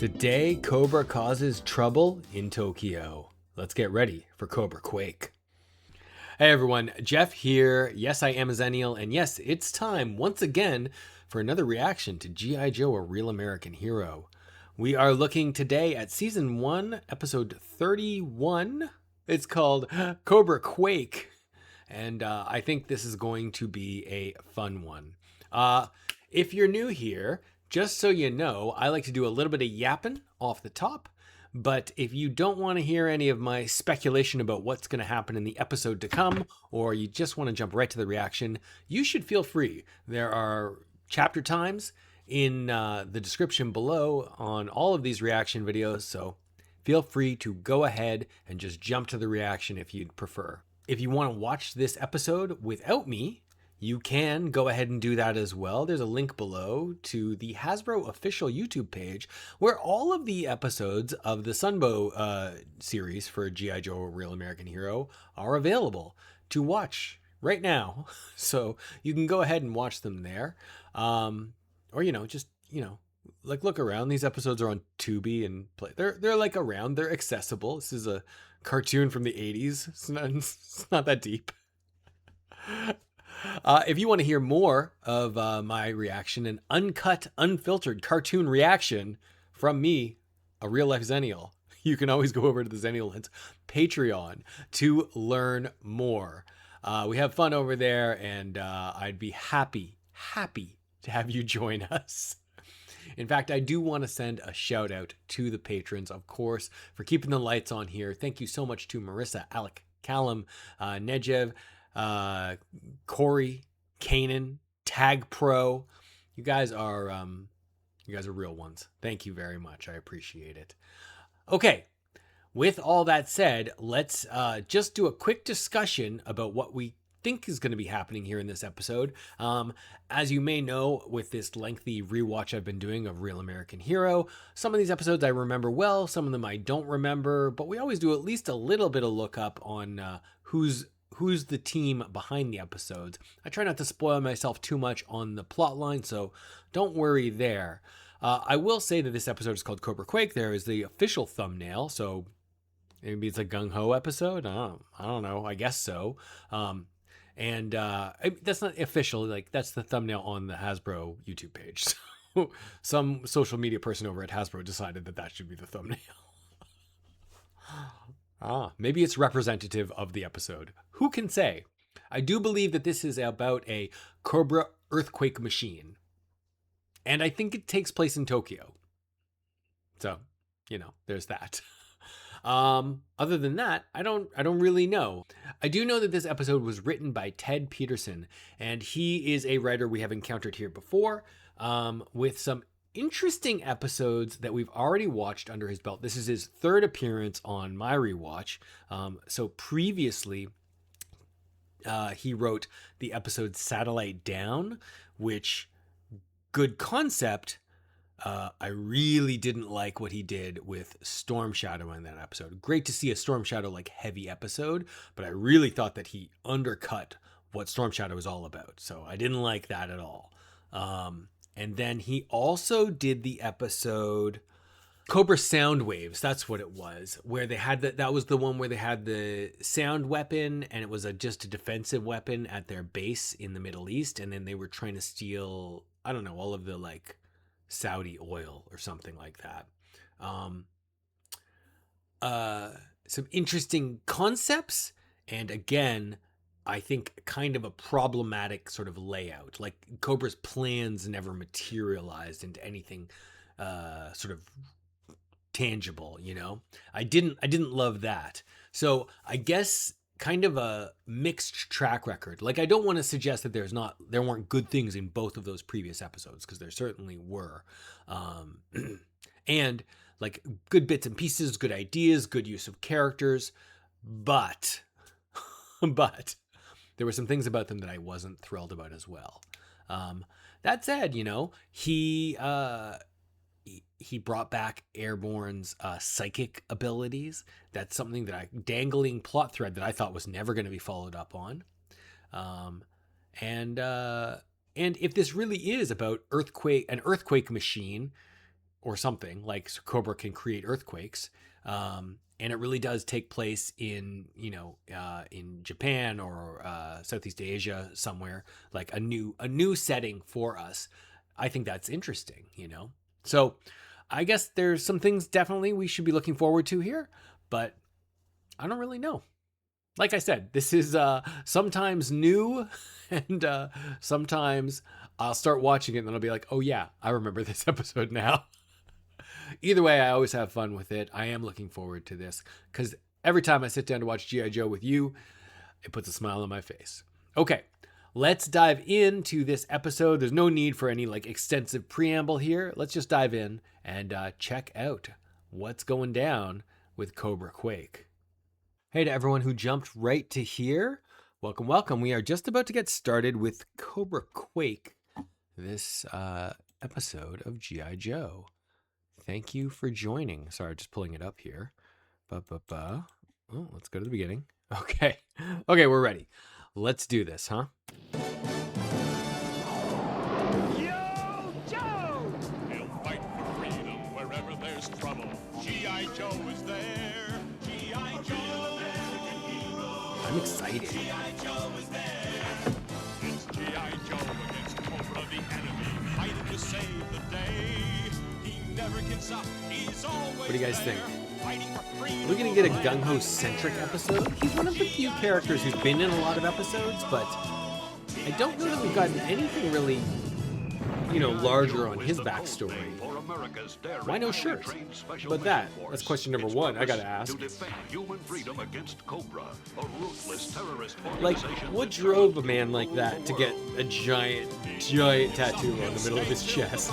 Today, Cobra causes trouble in Tokyo. Let's get ready for Cobra Quake. Hey everyone, Jeff here. Yes, I am a Xennial, and yes, it's time once again for another reaction to GIJoe, A Real American Hero. We are looking today at Season 1, Episode 31. It's called Cobra Quake, and I think this is going to be a fun one. If you're new here, just so you know, I like to do a little bit of yapping off the top, but if you don't want to hear any of my speculation about what's going to happen in the episode to come, or you just want to jump right to the reaction, you should feel free. There are chapter times in the description below on all of these reaction videos, so feel free to go ahead and just jump to the reaction if you'd prefer. If you want to watch this episode without me, you can go ahead and do that as well. There's a link below to the Hasbro official YouTube page where all of the episodes of the Sunbow series for GIJoe, A Real American Hero are available to watch right now. So you can go ahead and watch them there. Or, just look around. These episodes are on Tubi and play. They're like around. They're accessible. This is a cartoon from the 80s. It's not that deep. If you want to hear more of my reaction, an uncut, unfiltered cartoon reaction from me, a real life Xennial, you can always go over to the XennialLens Patreon to learn more. We have fun over there, and I'd be happy to have you join us. In fact, I do want to send a shout out to the patrons, of course, for keeping the lights on here. Thank you so much to Marissa, Alec, Callum, Nejev, Corey, Kanan, Tag Pro. You guys are real ones. Thank you very much. I appreciate it. Okay, with all that said, let's just do a quick discussion about what we think is going to be happening here in this episode. As you may know, with this lengthy rewatch I've been doing of Real American Hero, some of these episodes I remember well, some of them I don't remember, but we always do at least a little bit of look up on who's the team behind the episodes. I try not to spoil myself too much on the plot line, so don't worry there. I will say that this episode is called Cobra Quake. There is the official thumbnail, so maybe it's a gung-ho episode. I don't know. I guess so. And that's not official. Like, that's the thumbnail on the Hasbro YouTube page. So some social media person over at Hasbro decided that should be the thumbnail. Maybe it's representative of the episode. Who can say? I do believe that this is about a Cobra earthquake machine. And I think it takes place in Tokyo. So, there's that. Other than that, I don't really know. I do know that this episode was written by Ted Peterson, and he is a writer we have encountered here before, with some interesting episodes that we've already watched under his belt. This is his third appearance on my rewatch. So previously, he wrote the episode Satellite Down, which, good concept. I really didn't like what he did with Storm Shadow in that episode. Great to see a Storm Shadow like heavy episode, but I really thought that he undercut what Storm Shadow is all about. So I didn't like that at all. And then he also did the episode Cobra Sound Waves. That's what it was, where they had that was the one where they had the sound weapon, and it was just a defensive weapon at their base in the Middle East. And then they were trying to steal, I don't know, all of the Saudi oil or something like that. Some interesting concepts. And again, I think kind of a problematic sort of layout. Like, Cobra's plans never materialized into anything sort of tangible, I didn't love that. So I guess kind of a mixed track record. Like, I don't want to suggest that there weren't good things in both of those previous episodes, because there certainly were. And like good bits and pieces, good ideas, good use of characters, but there were some things about them that I wasn't thrilled about as well. That said, he brought back Airborne's psychic abilities. That's something that dangling plot thread that I thought was never going to be followed up on. And if this really is about an earthquake machine, or something, like so Cobra can create earthquakes. And it really does take place in, in Japan or Southeast Asia somewhere, like a new setting for us. I think that's interesting, So I guess there's some things definitely we should be looking forward to here, but I don't really know. Like I said, this is sometimes new, and sometimes I'll start watching it and then I'll be like, oh yeah, I remember this episode now. Either way, I always have fun with it. I am looking forward to this because every time I sit down to watch GIJoe with you, it puts a smile on my face. Okay, let's dive into this episode. There's no need for any extensive preamble here. Let's just dive in and check out what's going down with Cobra Quake. Hey to everyone who jumped right to here. Welcome, welcome. We are just about to get started with Cobra Quake, this episode of GIJoe. Thank you for joining. Sorry, just pulling it up here. Oh, let's go to the beginning. Okay, we're ready. Let's do this, huh? Yo, Joe! He'll fight for freedom wherever there's trouble. GIJoe is there. GIJoe, American hero. I'm excited. GIJoe is there. It's GIJoe against Cobra the enemy, fighting to save the day. Never gives up. He's always what do you guys think? Are we going to get a gung-ho centric episode? He's one of the few characters who's been in a lot of episodes, but I don't know that we've gotten anything really, larger on his backstory. Why no shirts? But that's question number one I gotta ask. What drove a man like that to get a giant tattoo on the middle of his chest?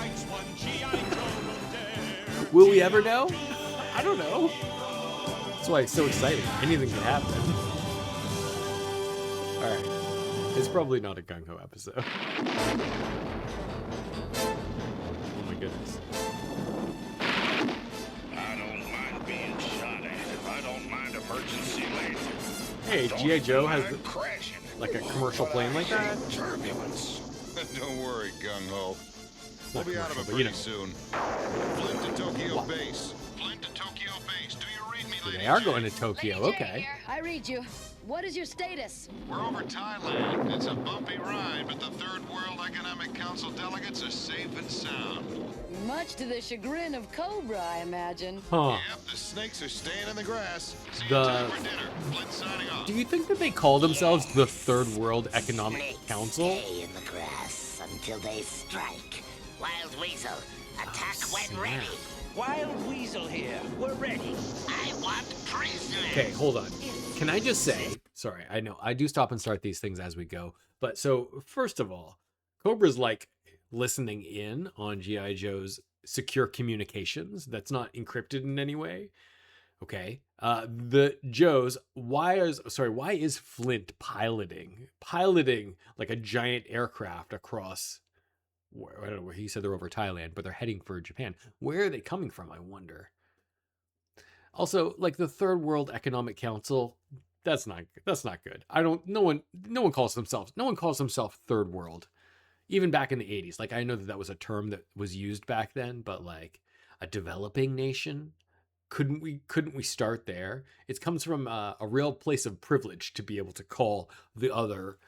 Will we ever know? I don't know. That's why it's so exciting. Anything can happen. Alright. It's probably not a gung-ho episode. Oh my goodness. I don't mind being shot at. I don't mind emergency landing. Hey, GIJoe has like a commercial plane like that? Turbulence. Don't worry, gung-ho. We'll Not be out of it commercial, but pretty soon. Flint to Tokyo base. Flint to Tokyo base. Do you read me, Lady They are J? going to Tokyo, Lady J okay. here. I read you. What is your status? We're over Thailand. It's a bumpy ride, but the Third World Economic Council delegates are safe and sound. Much to the chagrin of Cobra, I imagine. Huh. Yep, the snakes are staying in the grass. See you The- time for dinner. Flint signing off. Do you think that they call themselves the Third World Economic Council? Stay in the grass until they strike. Wild Weasel, attack when snap. ready. Wild Weasel here. We're ready. I want prisoners. Okay, hold on. Can I just say, sorry, I know I do stop and start these things as we go, but so first of all, Cobra's listening in on GIJoe's secure communications that's not encrypted in any way. Okay. The Joes, why is Flint piloting like a giant aircraft across, I don't know where he said they're over Thailand, but they're heading for Japan. Where are they coming from, I wonder? Also, the Third World Economic Council, that's not good. No one calls themselves Third World. Even back in the 80s. I know that was a term that was used back then, but a developing nation, couldn't we start there? It comes from a real place of privilege to be able to call the other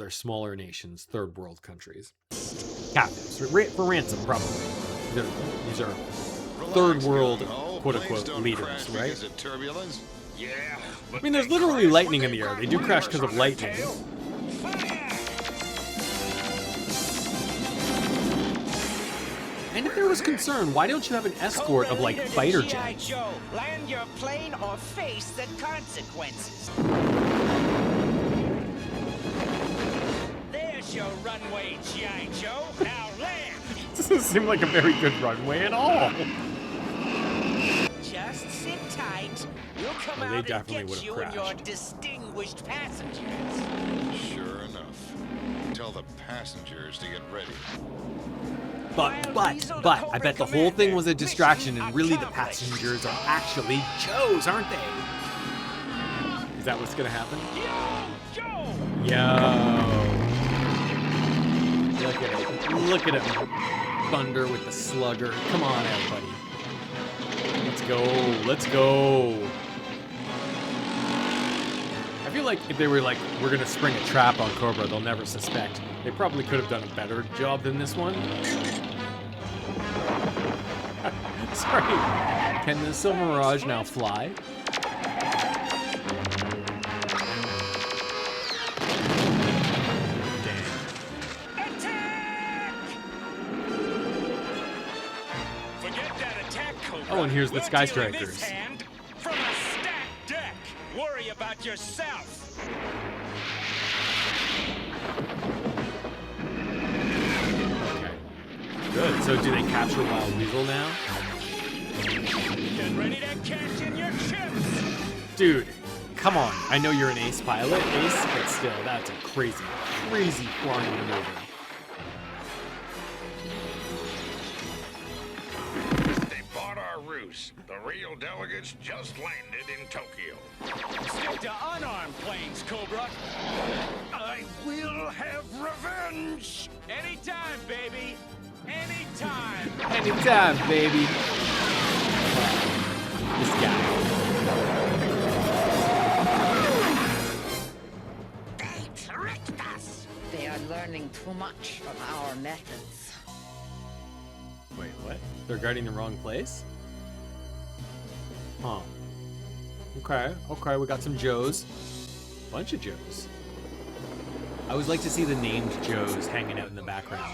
smaller nations third world countries. Captives for ransom, probably. These are third world quote unquote leaders, right? Turbulence? Yeah. I mean, there's literally lightning in the air. They do crash because of lightning. And if there was concern, why don't you have an escort of fighter jets? GIJoe. Land your plane or face the consequences. There's your runway, GIJoe. Now land. This doesn't seem like a very good runway at all. Just sit tight. We'll come Oh, they out and definitely get would've you and your crashed. distinguished passengers. Sure enough. Tell the passengers to get ready. But I bet the whole thing was a distraction, and really the passengers are actually Joes, aren't they? Is that what's gonna happen? Yo, Joe! Yo. Look at him. Thunder with the slugger. Come on, everybody. Let's go. Let's go. I feel like if they were like, we're going to spring a trap on Cobra, they'll never suspect. They probably could have done a better job than this one. Sorry. Can the Silver Mirage now fly? Oh, and here's the Sky Strikers. From a stacked deck. Worry about yourself. Okay. Good. So do they capture Wild Weasel now? Get ready to cash in your chips. Dude, come on. I know you're an ace pilot, Ace, but still, that's a crazy, crazy flying maneuver. The real delegates just landed in Tokyo. Stick to unarmed planes, Cobra. I will have revenge. Anytime, baby. Anytime. Anytime, baby. This guy. They tricked us. They are learning too much from our methods. Wait, what? They're guarding the wrong place? Huh. Okay, we got some Joes. Bunch of Joes. I always like to see the named Joes hanging out in the background.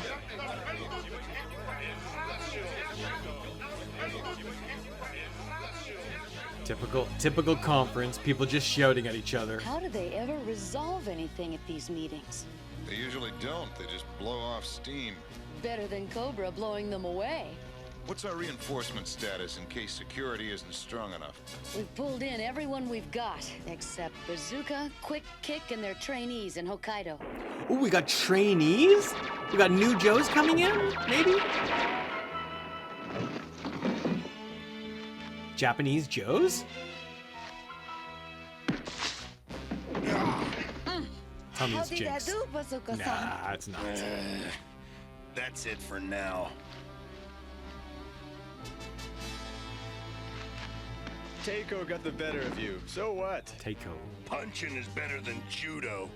Typical conference, people just shouting at each other. How do they ever resolve anything at these meetings? They usually don't. They just blow off steam. Better than Cobra blowing them away. What's our reinforcement status in case security isn't strong enough? We've pulled in everyone we've got, except Bazooka, Quick Kick, and their trainees in Hokkaido. Oh, we got trainees? We got new Joes coming in, maybe? Japanese Joes? Tell me How it's did I Jinx. do, Bazooka-san? Nah, it's not. That's it for now. Taeko got the better of you. So what? Taeko. Punching is better than judo.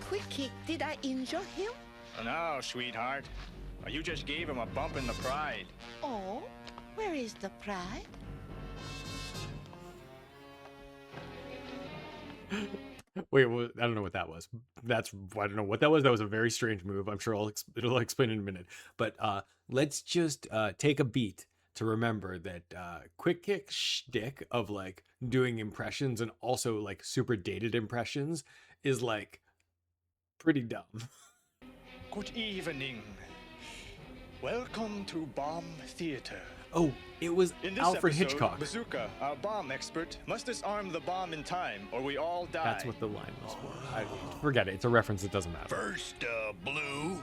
Quick Kick, did I injure him? No, sweetheart. You just gave him a bump in the pride. Oh, where is the pride? Wait, well, I don't know what that was. I don't know what that was. That was a very strange move. I'm sure it'll explain in a minute. But let's just take a beat to remember that Quick Kick shtick of like doing impressions and also like super dated impressions is like pretty dumb. Good evening. Welcome to Bomb Theater. Oh, it was In this Alfred episode, Hitchcock. Bazooka, our bomb expert, must disarm the bomb in time, or we all die. That's what the line was for. Forget it. It's a reference. It doesn't matter. First, blue.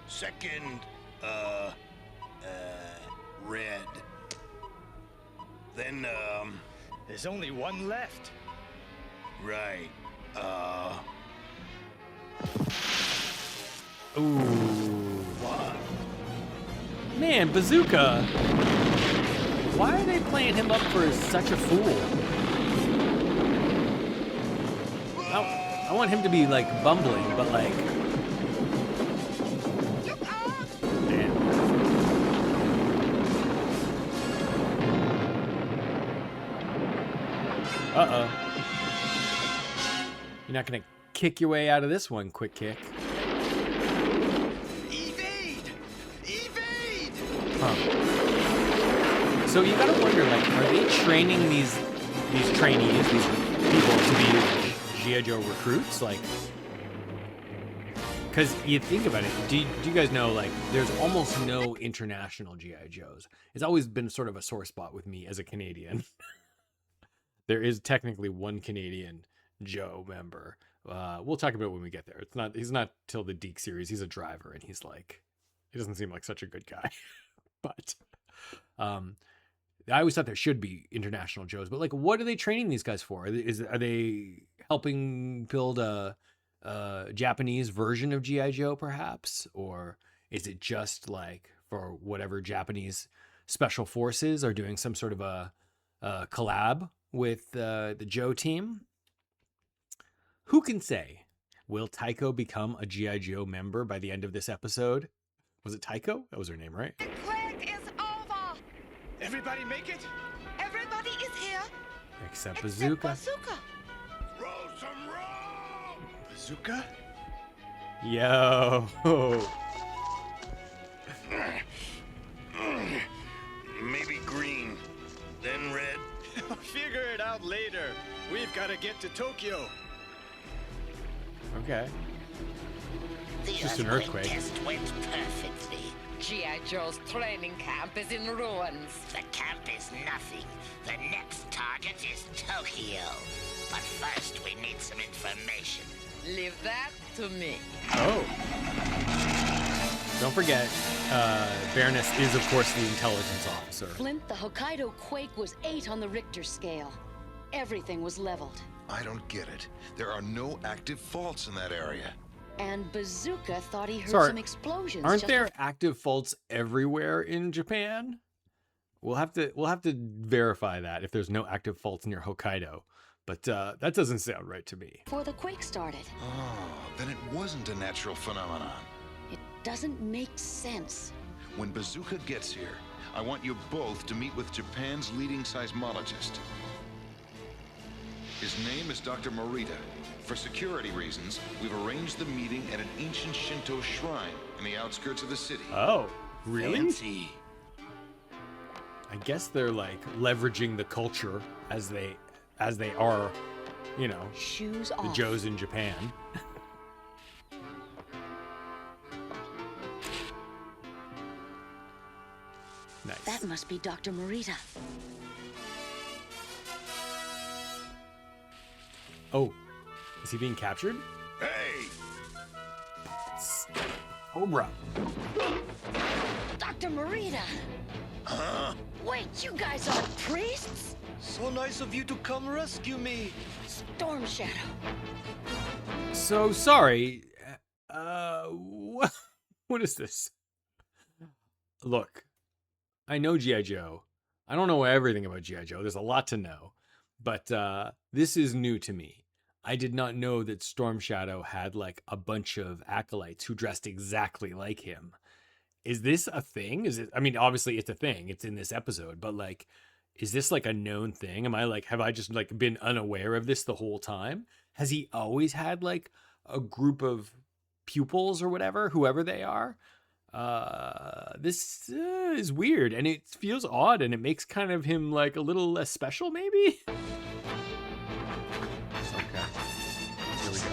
Second, red. Then, There's only one left. right, Ooh. Man, Bazooka. Why are they playing him up for such a fool? I want him to be like bumbling, but like. Damn. Uh-oh. You're not gonna kick your way out of this one, Quick Kick. Evade! Evade! Huh. So you gotta wonder, like, are they training these trainees, these people to be GIJoe recruits? Like, because you think about it, do you guys know, like, there's almost no international GIJoes. It's always been sort of a sore spot with me as a Canadian. There is technically one Canadian Joe member. We'll talk about it when we get there. He's not till the Deke series. He's a driver, and he doesn't seem like such a good guy. But I always thought there should be international Joes. But like, what are they training these guys for? Are they helping build a Japanese version of GIJoe, perhaps, or is it just like for whatever Japanese special forces are doing some sort of a collab with the Joe team. Who can say? Will Taeko become a GIJoe member by the end of this episode? Was it Taeko? That was her name, right? The quake is over. Everybody make it? Everybody is here. Except Bazooka. Bazooka. Roll some roll! Bazooka? Yo. Maybe green, then red. Figure it out later. We've got to get to Tokyo. Okay. The Just an earthquake earthquake. test went perfectly. GIJoe's training camp is in ruins. The camp is nothing. The next target is Tokyo. But first, we need some information. Leave that to me. Oh. Don't forget, Baroness is, of course, the intelligence officer. Flint, the Hokkaido quake was 8 on the Richter scale. Everything was leveled. I don't get it. There are no active faults in that area. And Bazooka thought he heard Sorry, some explosions. Aren't just there active faults everywhere in Japan? We'll have to verify that if there's no active faults near Hokkaido. But that doesn't sound right to me. before the quake started. Oh, then it wasn't a natural phenomenon. It doesn't make sense. When Bazooka gets here, I want you both to meet with Japan's leading seismologist. His name is Dr. Morita. For security reasons, we've arranged the meeting at an ancient Shinto shrine in the outskirts of the city. Oh, really? Fancy. I guess they're like leveraging the culture as they are, you know, Shoes the off. Joes in Japan. Nice. That must be Dr. Morita. Oh, is he being captured? Hey! Cobra. Dr. Morita! Huh? Wait, you guys aren't priests? So nice of you to come rescue me. Storm Shadow. So sorry. What is this? Look, I know GIJoe. I don't know everything about GIJoe. There's a lot to know, but this is new to me. I did not know that Storm Shadow had like a bunch of acolytes who dressed exactly like him. Is this a thing? Is it? I mean, obviously it's a thing. It's in this episode, but like, is this like a known thing? Have I just like been unaware of this the whole time? Has he always had like a group of pupils or whatever, whoever they are? This is weird, and it feels odd, and it makes kind of him like a little less special, maybe? Okay. Here we go.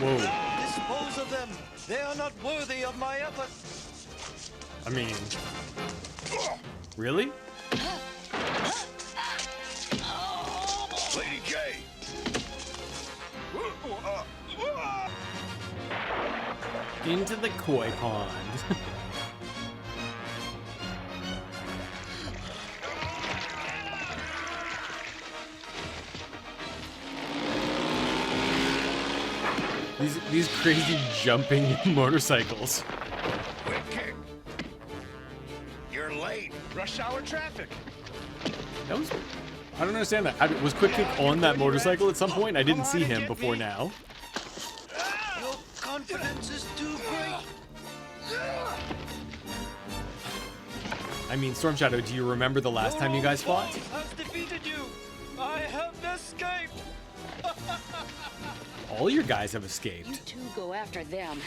Whoa. Dispose of them. They are not worthy of my effort. I mean, really? Lady K! Into the koi pond. These crazy jumping motorcycles. Quick kick! You're late. Rush hour traffic. That was, I don't understand that. Was Quick Kick on that motorcycle at some point? I didn't see him before now. Your confidence is too great. I mean, Storm Shadow, do you remember the last time you guys fought? Has defeated you. I have escaped. All your guys have You escaped. two go after them.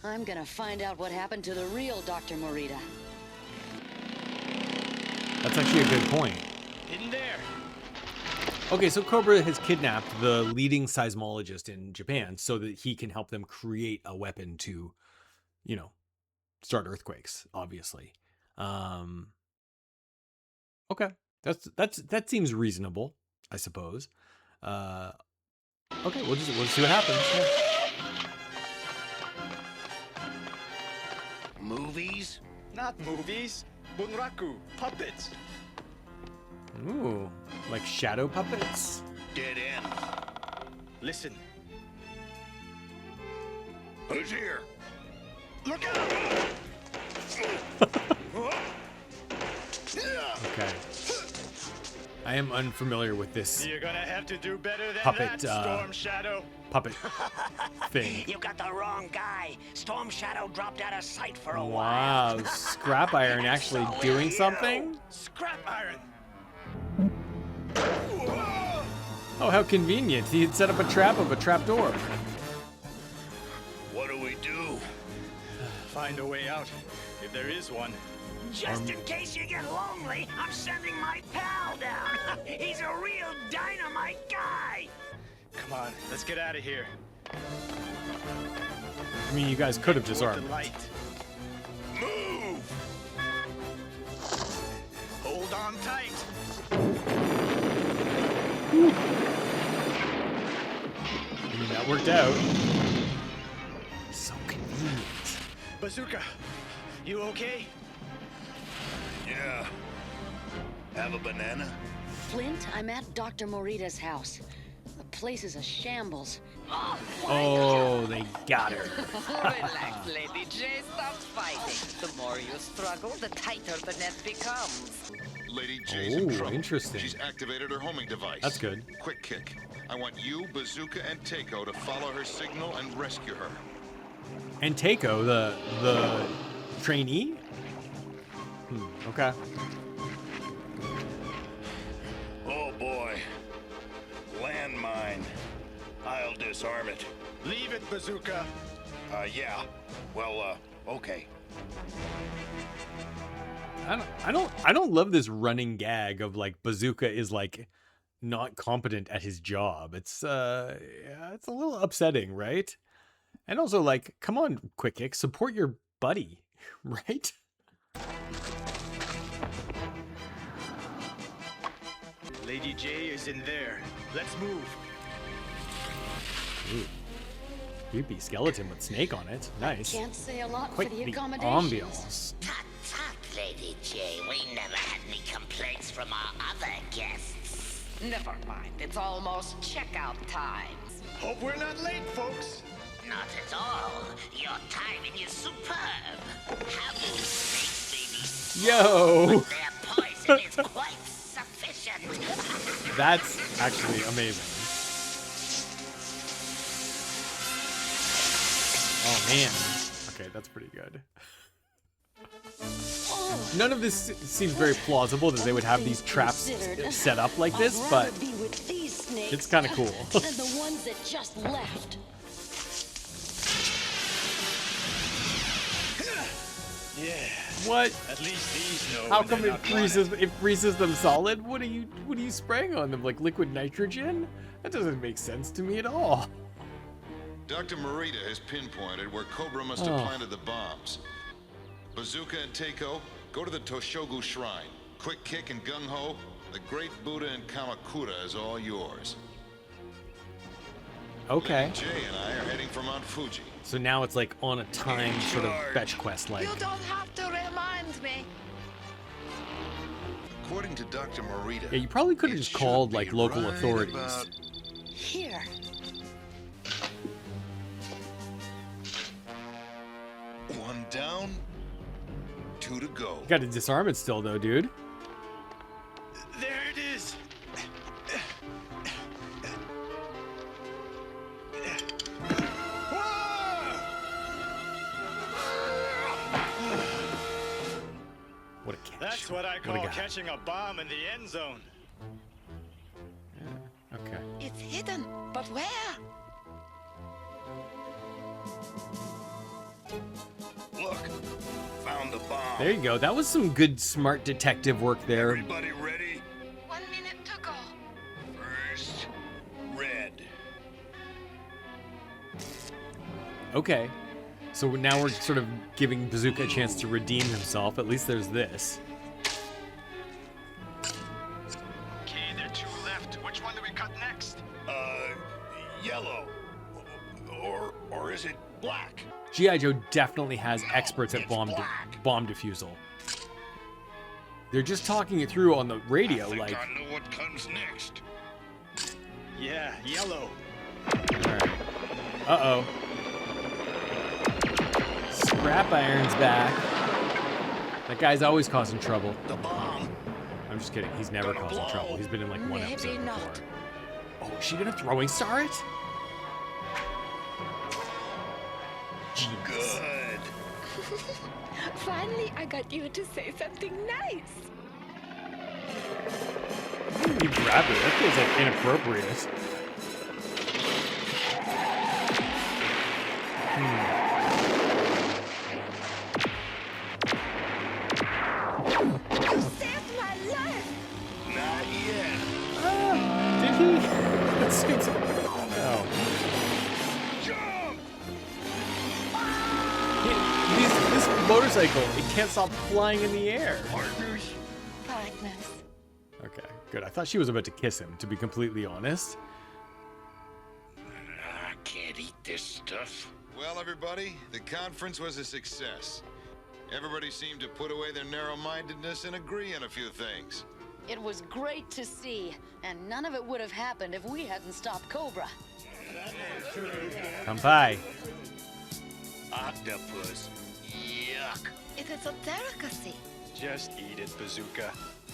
I'm gonna find out what happened to the real Dr. Morita. That's actually a good point. In there. Okay, so Cobra has kidnapped the leading seismologist in Japan so that he can help them create a weapon to, you know, start earthquakes, obviously. Okay. That seems reasonable, I suppose. Okay, we'll just see what happens. Yeah. Movies? Not movies. Bunraku. Puppets. Ooh, like shadow puppets? Dead end. Listen. Who's here? Look out! Okay. I am unfamiliar with this You're gonna have to do better than Puppet, that, Storm Shadow. puppet thing. You got the wrong guy. Storm Shadow dropped out of sight for a while. Wow, Scrap Iron actually doing something? Scrap iron. Oh, how convenient. He had set up a trap of a trapdoor. What do we do? Find a way out, if there is one. Just in case you get lonely, I'm sending my pal down. He's a real dynamite guy. Come on, let's get out of here. I mean, you guys could have Toward disarmed the it. light. Move! Hold on tight. I mean, that worked out. So convenient. Bazooka, you okay? Yeah. Have a banana? Flint, I'm at Dr. Morita's house. The place is a shambles. Oh, they got her. Relax, Lady J. Stop fighting. The more you struggle, the tighter the net becomes. Lady J's in Oh, trouble. interesting. She's activated her homing device. That's good. Quick kick. I want you, Bazooka, and Taeko to follow her signal and rescue her. And Taeko, the trainee? Okay. Oh boy. Landmine. I'll disarm it. Leave it, Bazooka. Yeah. Well, okay. I don't love this running gag of like Bazooka is like not competent at his job. It's yeah, it's a little upsetting, right? And also like, come on, Quick Kick, support your buddy, right? Lady J is in there. Let's move. Ooh. Creepy skeleton with snake on it. Nice. Can't say a lot Quite for the the accommodations. ambiance. Tut, tut, Lady J. We never had any complaints from our other guests. Never mind, it's almost checkout time. Hope we're not late, folks. Not at all. Your timing is superb. Having snakes may be Yo! but their poison is quite sufficient. That's actually amazing. Oh man. Okay, that's pretty good. None of this seems very plausible that they would have these traps set up like this, I'd but rather be with these snakes it's kind of cool. than the ones that just left. Yeah. What? At least these know. How when come they're it not freezes them solid? What are you spraying on them, like liquid nitrogen? That doesn't make sense to me at all. Dr. Morita has pinpointed where Cobra must have planted the bombs. Bazooka and Taeko, go to the Toshogu Shrine. Quick Kick and Gung Ho, the Great Buddha in Kamakura is all yours. Okay. Lady J and I are heading for Mount Fuji. So now it's like on a time sort of fetch quest like. You don't have to remind me. According to Dr. Morita, Yeah, you probably could have it just should called be like local right authorities. about Here. one down, two to go. You got to disarm it still though, dude. There it is. What a catch. That's what I What a call guy. catching a bomb in the end zone. Okay. It's hidden, but where? Look. Found the bomb. There you go. That was some good, smart detective work there. Everybody ready? 1 minute to go. First, red. Okay. So now we're sort of giving Bazooka a chance to redeem himself. At least there's this. Okay, there are two left. Which one do we cut next? Yellow. Or is it black? GIJoe definitely has experts at bomb defusal. They're just talking it through on the radio, I think like. I know what comes next. Yeah, yellow. Alright. Uh-oh. scrap iron's back. That guy's always causing trouble. The bomb. I'm just kidding. He's never Gonna causing blow. trouble. He's been in like one Maybe episode not. before. Oh, is she gonna throwing star it? Good. Finally, I got you to say something nice. You grab it. That feels like inappropriate. You saved my life. Not yet. Did he? That seems. Oh. Jump! This motorcycle, it can't stop flying in the air. Partners. Partners. Okay, good. I thought she was about to kiss him, to be completely honest. I can't eat this stuff. Well, everybody, the conference was a success. Everybody seemed to put away their narrow-mindedness and agree on a few things. It was great to see, and none of it would have happened if we hadn't stopped Cobra. Kampai. Octopus. Yuck. It is a delicacy. Just eat it, Bazooka.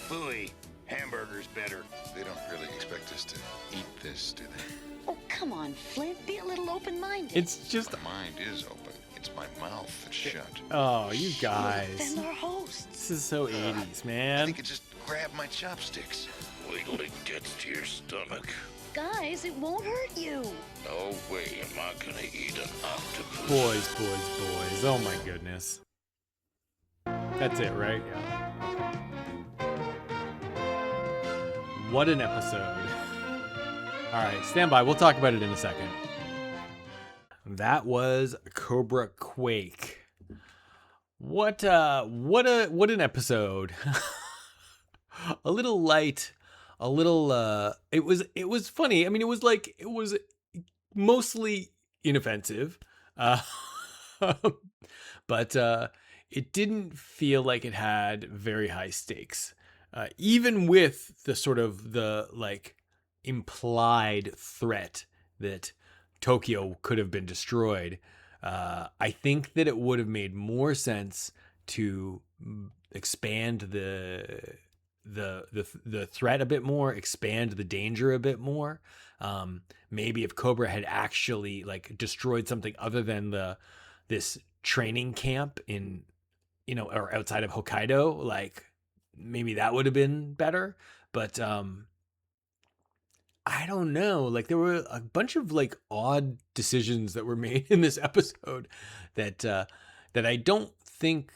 Phooey. Hamburger's better. They don't really expect us to eat this, do they? Oh, come on, Flint. Be a little open-minded. It's just. The mind is open. It's my mouth that's shut. Oh, you guys. Then our hosts. This is so 80s, I man. think it just grabbed my chopsticks. Wait till it gets to your stomach. Guys, it won't hurt you. No way am I gonna eat an octopus. Boys. Oh my goodness. That's it, right? Yeah. What an episode. All right, stand by. We'll talk about it in a second. That was Cobra Quake. What an episode. A little light, a little it was funny. I mean, it was mostly inoffensive. But it didn't feel like it had very high stakes. Even with the sort of the like implied threat that Tokyo could have been destroyed, I think that it would have made more sense to expand the threat a bit more, expand the danger a bit more. Maybe if Cobra had actually like destroyed something other than this training camp in, or outside of Hokkaido, like maybe that would have been better. But I don't know. Like there were a bunch of like odd decisions that were made in this episode that I don't think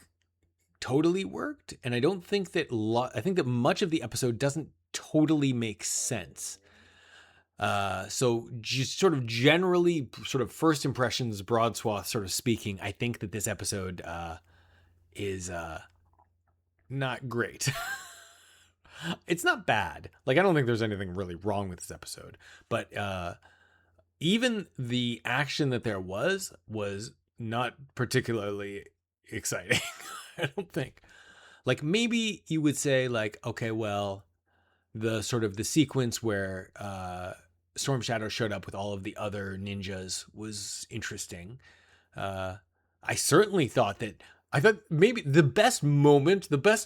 totally worked, and I don't think that I think that much of the episode doesn't totally make sense. So just sort of generally, sort of first impressions, broad swath, sort of speaking, I think that this episode is not great. It's not bad. Like I don't think there's anything really wrong with this episode, but even the action that there was not particularly exciting. I don't think. Like maybe you would say like, okay, well, the sort of the sequence where Storm Shadow showed up with all of the other ninjas was interesting. I certainly thought maybe the best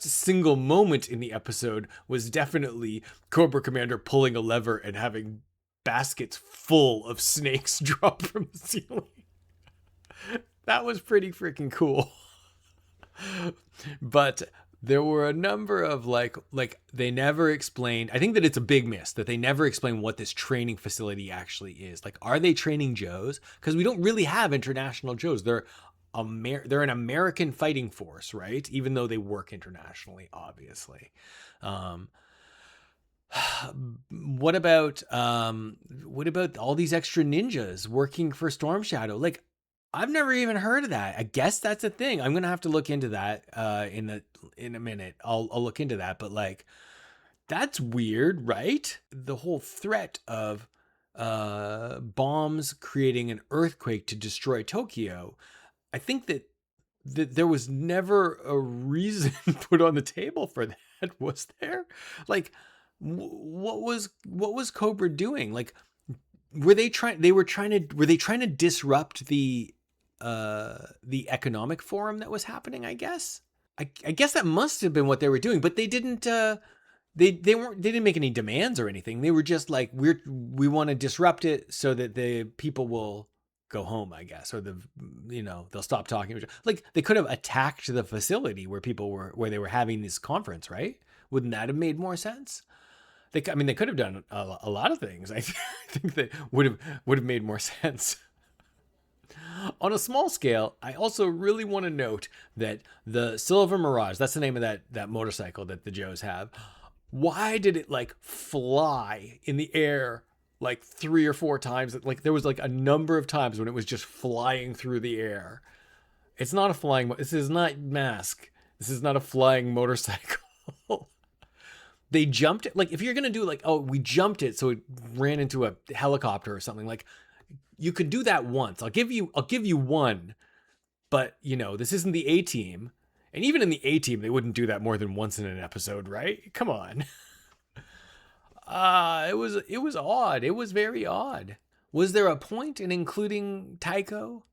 single moment in the episode was definitely Cobra Commander pulling a lever and having baskets full of snakes drop from the ceiling. That was pretty freaking cool. But there were a number of like they never explained. I think that it's a big miss that they never explain what this training facility actually is. Like, are they training Joes? Because we don't really have international Joes. They're an American fighting force, right? Even though they work internationally, obviously. What about all these extra ninjas working for Storm Shadow? Like, I've never even heard of that. I guess that's a thing. I'm gonna have to look into that in a minute. I'll look into that. But like, that's weird, right? The whole threat of bombs creating an earthquake to destroy Tokyo. I think that there was never a reason put on the table for that, was there? Like, what was Cobra doing? Like, were they trying to disrupt the the economic forum that was happening, I guess. I guess that must have been what they were doing, but they didn't they didn't make any demands or anything. They were just like, we want to disrupt it so that the people will go home, I guess, or they'll stop talking. Like, they could have attacked the facility where they were having this conference, right? Wouldn't that have made more sense? They could have done a lot of things. I think that would have made more sense. On a small scale, I also really want to note that the Silver Mirage, that's the name of that motorcycle that the Joes have. Why did it like fly in the air like 3 or 4 times? Like, there was like a number of times when it was just flying through the air. It's not a flying, this is not Mask. This is not a flying motorcycle. They jumped it. Like, if you're going to do like, oh, we jumped it so it ran into a helicopter or something, like, you could do that once. I'll give you one, but this isn't the A-Team. And even in the A-Team, they wouldn't do that more than once in an episode, right? Come on. It was odd. It was very odd. Was there a point in including Taeko?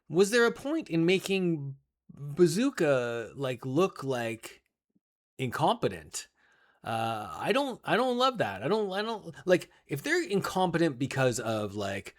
Was there a point in making Bazooka like look like incompetent? I don't love that. I don't like, if they're incompetent because of like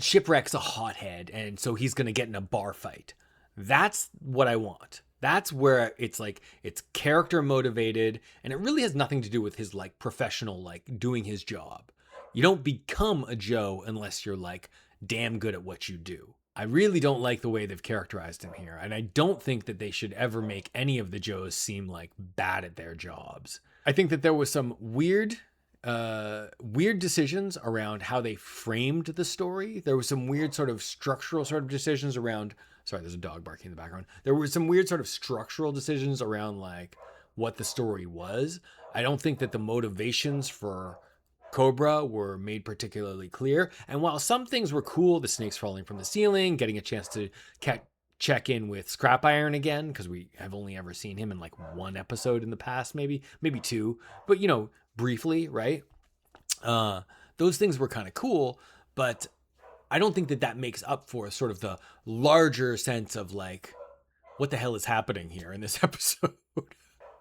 Shipwreck's a hothead and so he's going to get in a bar fight. That's what I want. That's where it's like, it's character motivated, and it really has nothing to do with his like professional, like doing his job. You don't become a Joe unless you're like damn good at what you do. I really don't like the way they've characterized him here, and I don't think that they should ever make any of the Joes seem like bad at their jobs. I think that there was some weird decisions around how they framed the story. There was some weird sort of structural sort of decisions around, sorry, there's a dog barking in the background. There were some weird sort of structural decisions around like what the story was. I don't think that the motivations for Cobra were made particularly clear. And while some things were cool, the snakes falling from the ceiling, getting a chance to check in with Scrap Iron again, because we have only ever seen him in like 1 episode in the past, maybe 2, but briefly, right? Those things were kind of cool, but I don't think that makes up for sort of the larger sense of like, what the hell is happening here in this episode?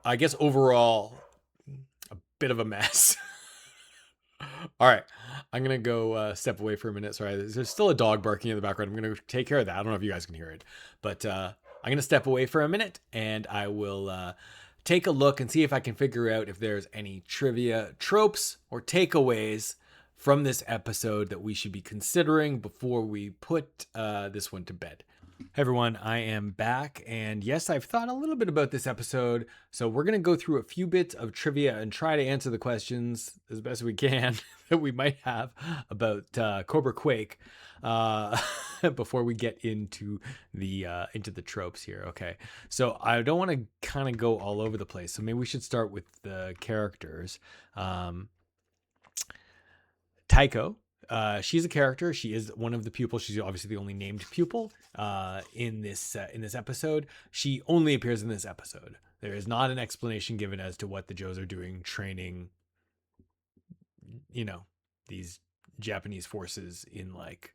I guess overall, a bit of a mess. All right, I'm going to go step away for a minute. Sorry, there's still a dog barking in the background. I'm going to take care of that. I don't know if you guys can hear it, but I'm going to step away for a minute, and I will take a look and see if I can figure out if there's any trivia, tropes, or takeaways from this episode that we should be considering before we put this one to bed. Hey everyone, I am back, and yes, I've thought a little bit about this episode, so we're going to go through a few bits of trivia and try to answer the questions as best we can that we might have about Cobra Quake before we get into the tropes here. Okay, so I don't want to kind of go all over the place, so maybe we should start with the characters. Taeko. She's a character. She is one of the pupils. She's obviously the only named pupil in this episode. She only appears in this episode. There is not an explanation given as to what the Joes are doing training, these Japanese forces in like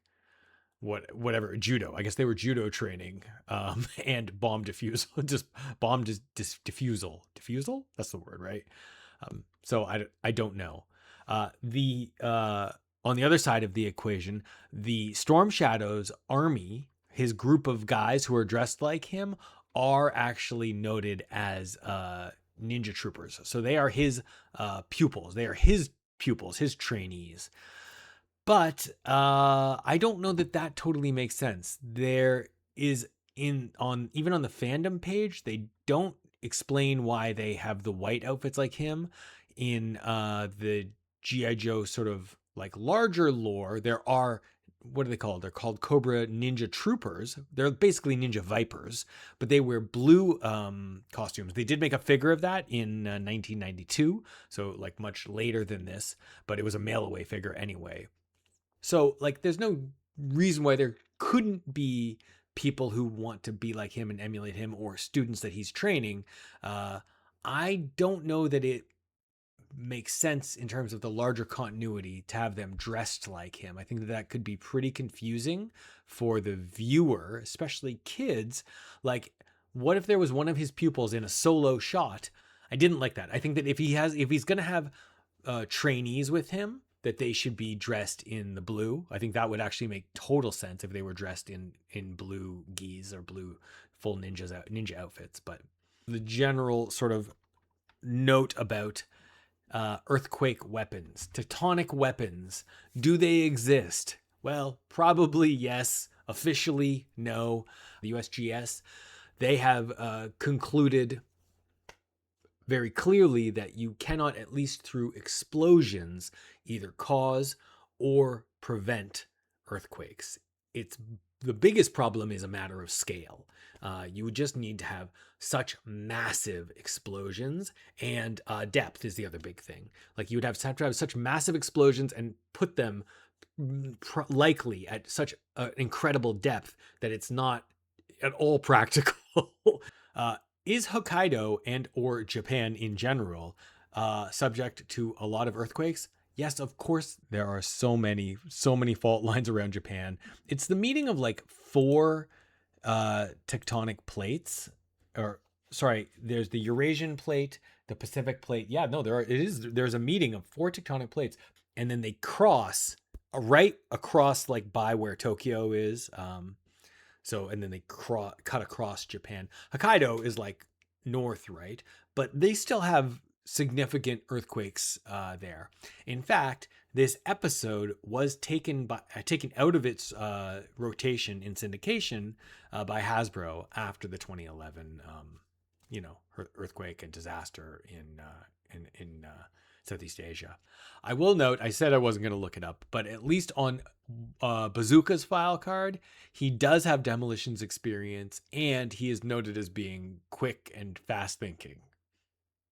whatever judo. I guess they were judo training and bomb defusal. Just bomb defusal. Defusal? That's the word, right? So I don't know. On the other side of the equation, the Storm Shadow's army, his group of guys who are dressed like him, are actually noted as ninja troopers. So they are his pupils. They are his pupils, his trainees. But I don't know that totally makes sense. There is even on the fandom page, they don't explain why they have the white outfits like him. In the GIJoe sort of like larger lore, there are, what are they called? They're called Cobra Ninja Troopers. They're basically Ninja Vipers, but they wear blue costumes. They did make a figure of that in 1992, so like much later than this, but it was a mail-away figure anyway. So like there's no reason why there couldn't be people who want to be like him and emulate him, or students that he's training. I don't know that it makes sense in terms of the larger continuity to have them dressed like him. I think that that could be pretty confusing for the viewer, especially kids. Like, what if there was one of his pupils in a solo shot? I didn't like that. I think that if he's going to have trainees with him, that they should be dressed in the blue. I think that would actually make total sense if they were dressed in blue gis or blue full ninja outfits. But the general sort of note about earthquake weapons, tectonic weapons, do they exist? Well, probably yes. Officially, no. The USGS, they have concluded very clearly that you cannot, at least through explosions, either cause or prevent earthquakes. The biggest problem is a matter of scale. You would just need to have such massive explosions, and depth is the other big thing. Like, you would have to have such massive explosions and put them likely at such an incredible depth that it's not at all practical. Is Hokkaido and or Japan in general subject to a lot of earthquakes? Yes, of course, there are so many fault lines around Japan. It's the meeting of like 4 tectonic plates, there's the Eurasian plate, the Pacific plate. Yeah, no, there's a meeting of 4 tectonic plates, and then they cross right across, like by where Tokyo is. And then they cut across Japan. Hokkaido is like north, right? But they still have significant earthquakes there. In fact, this episode was taken out of its rotation in syndication by Hasbro after the 2011 earthquake and disaster in Southeast Asia. I will note, I said I wasn't going to look it up, but at least on Bazooka's file card, he does have demolitions experience, and he is noted as being quick and fast thinking.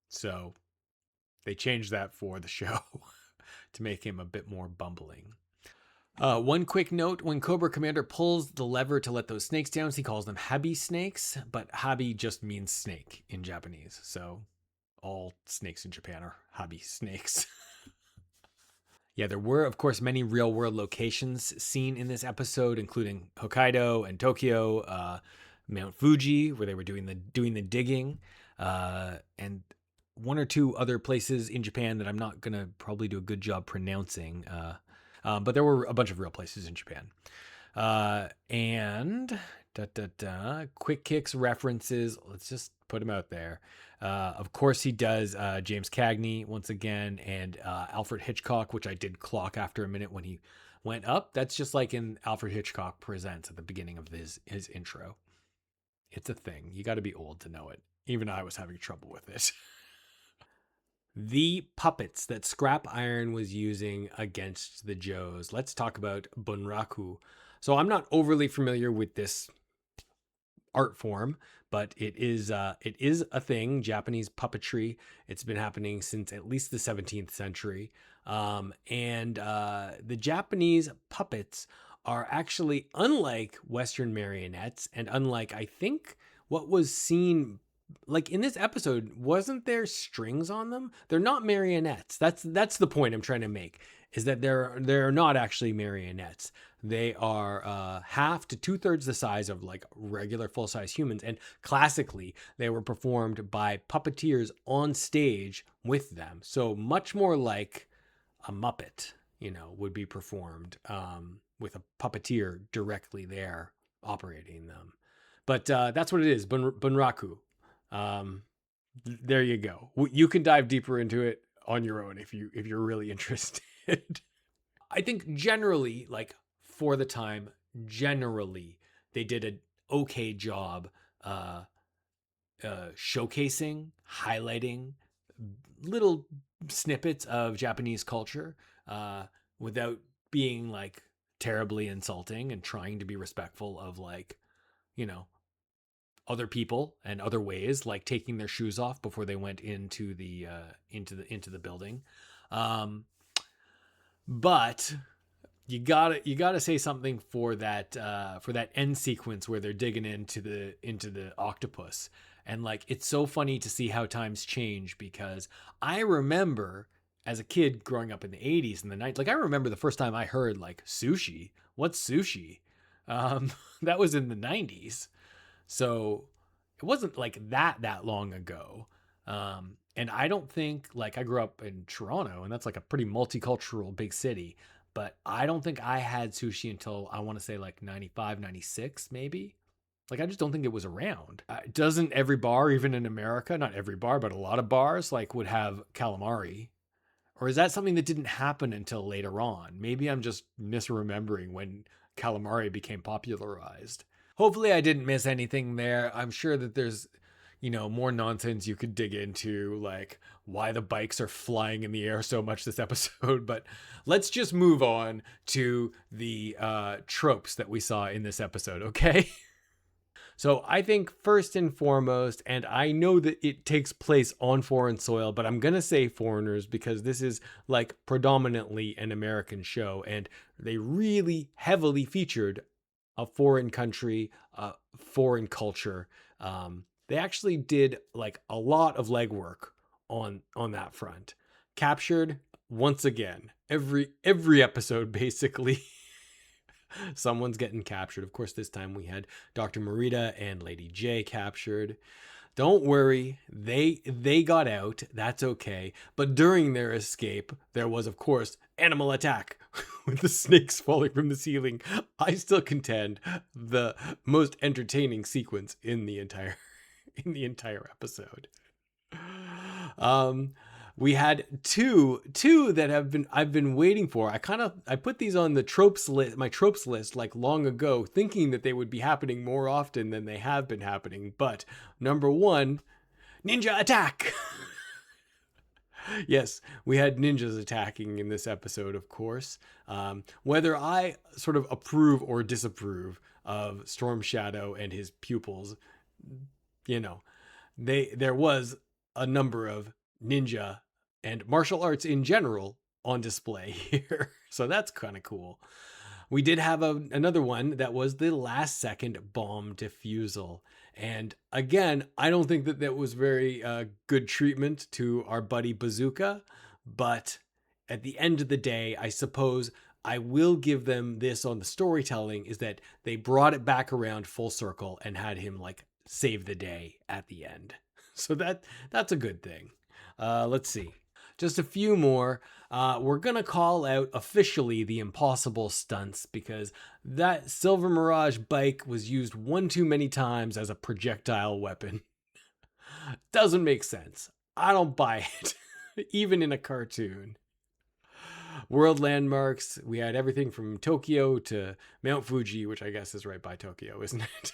So they changed that for the show to make him a bit more bumbling. One quick note, when Cobra Commander pulls the lever to let those snakes down, he calls them habi snakes, but habi just means snake in Japanese. So all snakes in Japan are habi snakes. Yeah, there were, of course, many real-world locations seen in this episode, including Hokkaido and Tokyo, Mount Fuji, where they were doing the digging, and 1 or 2 other places in Japan that I'm not going to probably do a good job pronouncing. But there were a bunch of real places in Japan. And Quick Kicks references. Let's just put him out there. Of course, he does James Cagney once again, and Alfred Hitchcock, which I did clock after a minute when he went up. That's just like in Alfred Hitchcock Presents at the beginning of his intro. It's a thing. You got to be old to know it. Even I was having trouble with it. The puppets that Scrap Iron was using against the Joes. Let's talk about bunraku. So I'm not overly familiar with this art form, but it is a thing, Japanese puppetry. It's been happening since at least the 17th century. And the Japanese puppets are actually, unlike Western marionettes, and unlike, I think, what was seen, like in this episode, wasn't there strings on them? They're not marionettes. That's the point I'm trying to make, is that they're not actually marionettes. They are half to 2/3 the size of like regular full-size humans, and classically they were performed by puppeteers on stage with them. So much more like a Muppet, would be performed with a puppeteer directly there operating them. But that's what it is, bunraku. There you go. You can dive deeper into it on your own if you're really interested. I think generally, like for the time, generally they did an okay job showcasing, highlighting little snippets of Japanese culture without being like terribly insulting, and trying to be respectful of like, other people and other ways, like taking their shoes off before they went into the building. But you gotta say something for that end sequence where they're digging into the octopus, And like, it's so funny to see how times change, because I remember as a kid growing up in the 80s and the 90s, like I remember the first time I heard like sushi. What's sushi? That was in the 90s. So it wasn't like that long ago. And I don't think, like, I grew up in Toronto, and that's like a pretty multicultural big city, but I don't think I had sushi until, I want to say, like 95, 96, maybe. Like, I just don't think it was around. Doesn't every bar, even in America, not every bar, but a lot of bars, like, would have calamari? Or is that something that didn't happen until later on? Maybe I'm just misremembering when calamari became popularized. Hopefully I didn't miss anything there. I'm sure that there's, more nonsense you could dig into, like why the bikes are flying in the air so much this episode. But let's just move on to the tropes that we saw in this episode, okay? So I think first and foremost, and I know that it takes place on foreign soil, but I'm going to say foreigners because this is like predominantly an American show, and they really heavily featured a foreign country, foreign culture. They actually did like a lot of legwork on that front. Captured once again, every episode basically. Someone's getting captured. Of course, this time we had Dr. Morita and Lady J captured. Don't worry, they got out. That's okay. But during their escape, there was, of course, animal attack with the snakes falling from the ceiling. I still contend the most entertaining sequence in the entire episode. We had two that I've been waiting for. I put these on the tropes list, my tropes list, like long ago, thinking that they would be happening more often than they have been happening. But number one, ninja attack. Yes, we had ninjas attacking in this episode, of course. Whether I sort of approve or disapprove of Storm Shadow and his pupils, there was a number of ninja and martial arts in general on display here. So that's kind of cool. We did have another one that was the last second bomb defusal. And again, I don't think that was very good treatment to our buddy Bazooka. But at the end of the day, I suppose I will give them this on the storytelling, is that they brought it back around full circle and had him like save the day at the end. So that's a good thing. Let's see. Just a few more. We're going to call out officially the impossible stunts, because that Silver Mirage bike was used one too many times as a projectile weapon. Doesn't make sense. I don't buy it, even in a cartoon. World landmarks. We had everything from Tokyo to Mount Fuji, which I guess is right by Tokyo, isn't it?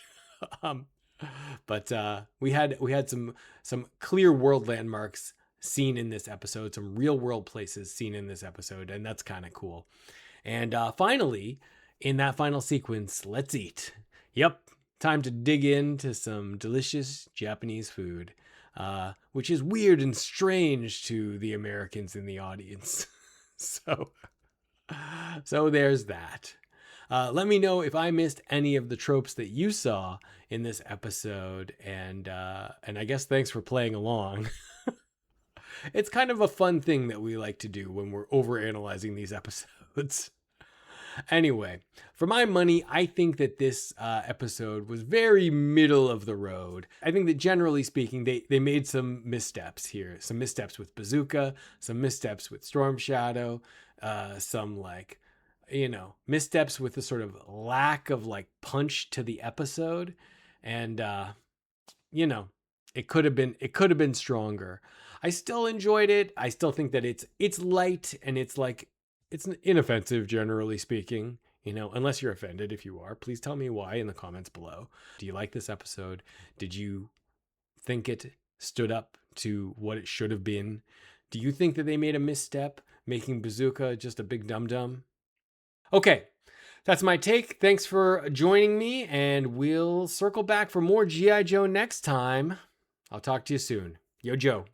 But we had some clear world landmarks seen in this episode, some real world places seen in this episode, and that's kind of cool. And finally, in that final sequence, let's eat. Yep, time to dig into some delicious Japanese food, which is weird and strange to the Americans in the audience. So there's that. Let me know if I missed any of the tropes that you saw in this episode, and I guess thanks for playing along. It's kind of a fun thing that we like to do when we're overanalyzing these episodes. Anyway, for my money, I think that this episode was very middle of the road. I think that generally speaking, they made some missteps here. Some missteps with Bazooka, some missteps with Storm Shadow, some missteps with the sort of lack of like punch to the episode. And, it could have been stronger. I still enjoyed it. I still think that it's light and it's inoffensive, generally speaking, unless you're offended. If you are, please tell me why in the comments below. Do you like this episode? Did you think it stood up to what it should have been? Do you think that they made a misstep, making Bazooka just a big dum-dum? Okay, that's my take. Thanks for joining me, and we'll circle back for more GIJoe next time. I'll talk to you soon. Yo, Joe.